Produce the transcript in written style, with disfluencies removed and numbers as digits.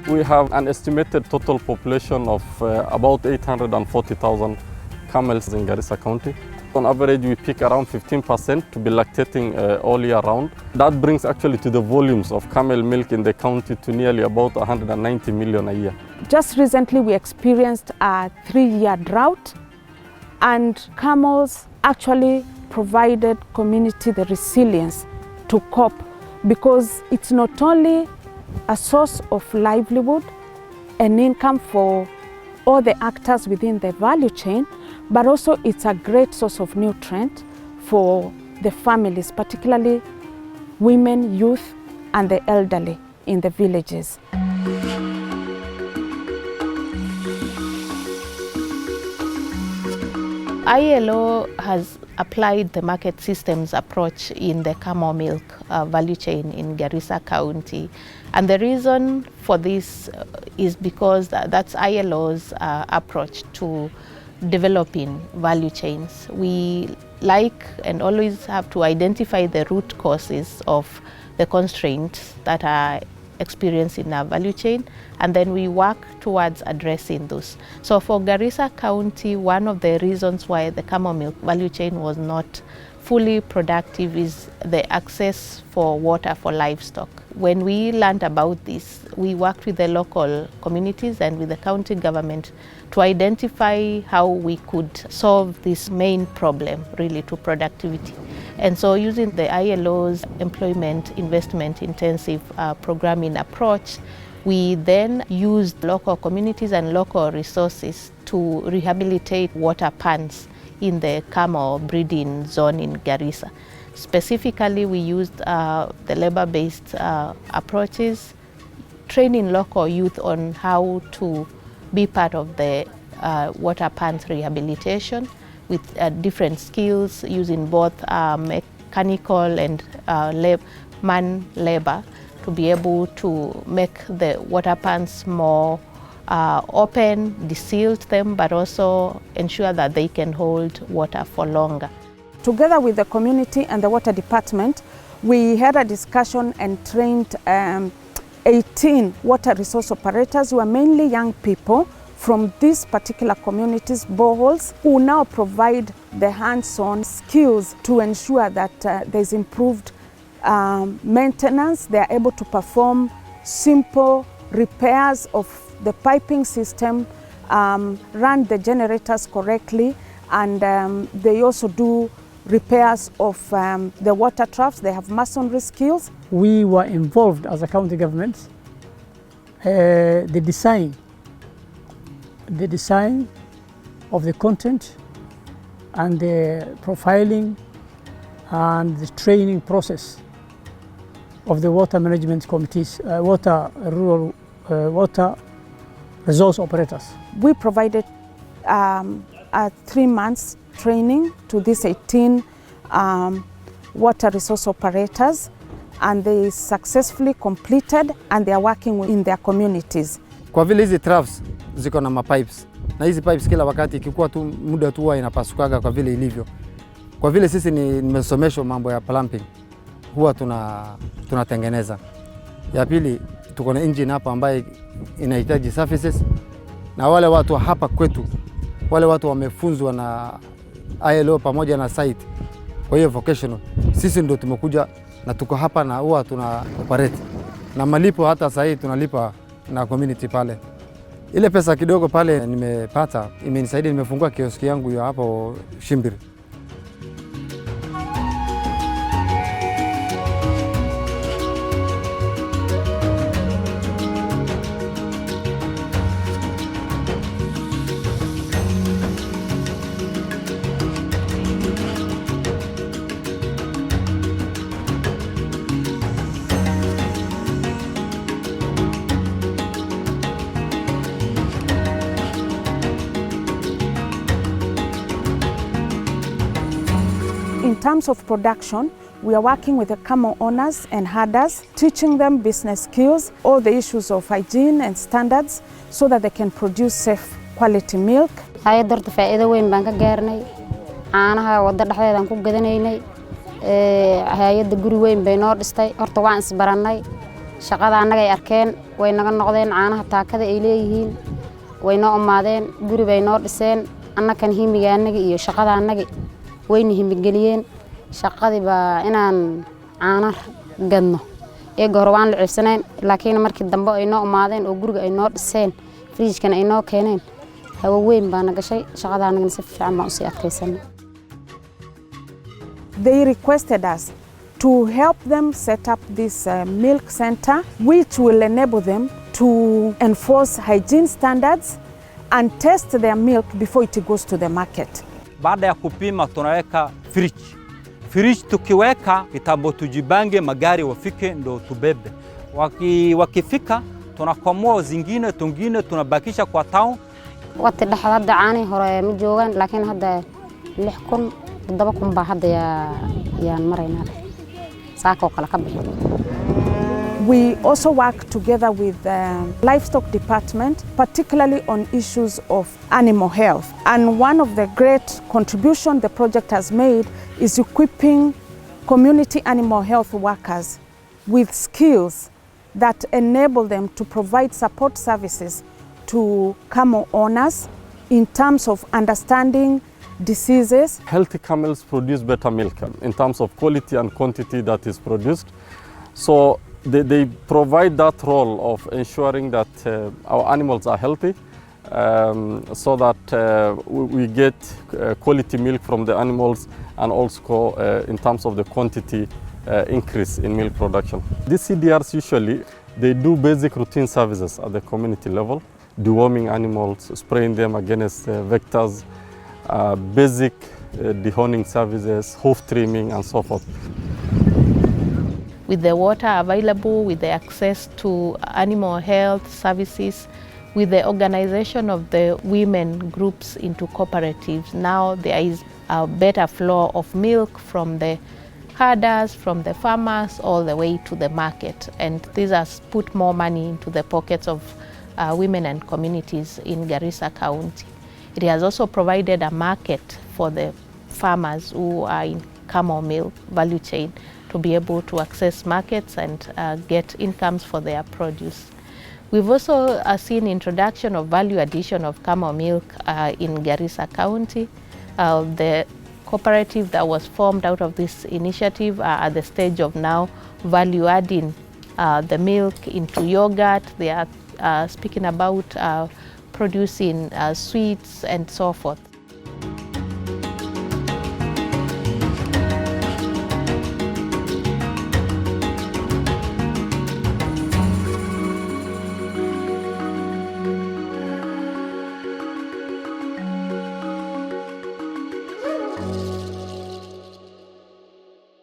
We have an estimated total population of about 840,000 camels in Garissa County. On average, we pick around 15% to be lactating all year round. That brings actually to the volumes of camel milk in the county to nearly about 190 million a year. Just recently, we experienced a 3-year drought, and camels actually provided community the resilience to cope, because it's not only a source of livelihood and income for all the actors within the value chain, but also it's a great source of nutrient for the families, particularly women, youth, and the elderly in the villages. ILO has applied the market systems approach in the camel milk value chain in Garissa County. And the reason for this is because that's ILO's approach to developing value chains. We like and always have to identify the root causes of the constraints that are experienced in our value chain, and then we work towards addressing those. So for Garissa County, one of the reasons why the camel milk value chain was not fully productive is the access for water for livestock. When we learned about this, we worked with the local communities and with the county government to identify how we could solve this main problem, really, to productivity. And so using the ILO's employment investment intensive programming approach, we then used local communities and local resources to rehabilitate water ponds in the camel breeding zone in Garissa. Specifically, we used the labor-based approaches, training local youth on how to be part of the water ponds rehabilitation with different skills, using both mechanical and man labor to be able to make the water ponds more open, deseal them, but also ensure that they can hold water for longer. Together with the community and the water department, we had a discussion and trained 18 water resource operators who are mainly young people from these particular communities' boreholes, who now provide the hands-on skills to ensure that there's improved maintenance. They are able to perform simple repairs of the piping system, run the generators correctly, and they also do repairs of the water troughs. They have masonry skills. We were involved as a county government, the design of the content and the profiling and the training process of the water management committees, water resource operators. We provided a 3 months training to these 18 water resource operators, and they successfully completed, and they are working in their communities. Kwa vile hizi troughs ziko na mapipes, na hizi pipes kila wakati ikikuwa tu muda tu huwa inapasukaga kwa vile ilivyo. Kwa vile sisi nimesomeshwa mambo ya plumbing, huwa tunatengeneza. Ya pili, tuko na engine hapa ambaye inahitaji services, na wale watu hapa kwetu, wale watu wamefunzwa na ILO pamoja na site. Kwa hiyo vocational, sisi ndio tumekuja na tuko hapa na huwa tuna operate. Na malipo hata sasa tunalipa na community pale. Ile pesa kidogo pale nimepata imenisaidia, nimefungua kioski yangu ya hapo Shimbiri. In terms of production, we are working with the camel owners and herders, teaching them business skills, all the issues of hygiene and standards, so that they can produce safe quality milk. Hay'adda faa'iido weyn baan ka gaarnay. Caanaha wadda dhexdeeda aan ku gadanaynay. Hay'adda guri weyn bay noo dhistay. Horta waan isbarannay. Shaqada annaga ay arkeen. way naga noqdeen caanaha taakada ay leeyihiin way noo amaadeen guri bay noo dhiseen annakan himiga annaga iyo shaqada annaga wayna himigeliyeen shaqadii baa inaan caana gadno ee goor waan la ciibsaneen laakiin markii dambe ay noo amaadeen oo guriga ay noo dhiseen fridge-kan ay noo keeneen hawo weyn baa naga gashay shaqada annaga si fiican baan u sii adkaysanay. They requested us to help them set up this milk center, which will enable them to enforce hygiene standards and test their milk before it goes to the market. Baada ya kupima tunaweka fridge. Fridge tukiweka kitambo tujibange magari wafike ndo tubebe. Wakifika tunakamua zingine tungine tunabakisha kwa town. Waqti dhaxda caani hore ma joogan laakiin hadda 6,000 7,000 baa hadda yaan maraynaa. Saako kala ka bixin. We also work together with the livestock department, particularly on issues of animal health. And one of the great contributions the project has made is equipping community animal health workers with skills that enable them to provide support services to camel owners in terms of understanding diseases. Healthy camels produce better milk in terms of quality and quantity that is produced. So they provide that role of ensuring that our animals are healthy so that we get quality milk from the animals and also in terms of the quantity increase in milk production. These CDRs usually, they do basic routine services at the community level, deworming animals, spraying them against vectors, basic dehorning services, hoof trimming and so forth. With the water available, with the access to animal health services, with the organization of the women groups into cooperatives, now there is a better flow of milk from the herders, from the farmers, all the way to the market. And this has put more money into the pockets of women and communities in Garissa County. It has also provided a market for the farmers who are in camel milk value chain to be able to access markets and get incomes for their produce. We've also seen introduction of value addition of camel milk in Garissa County. The cooperative that was formed out of this initiative are at the stage of now value adding the milk into yogurt. They are speaking about producing sweets and so forth.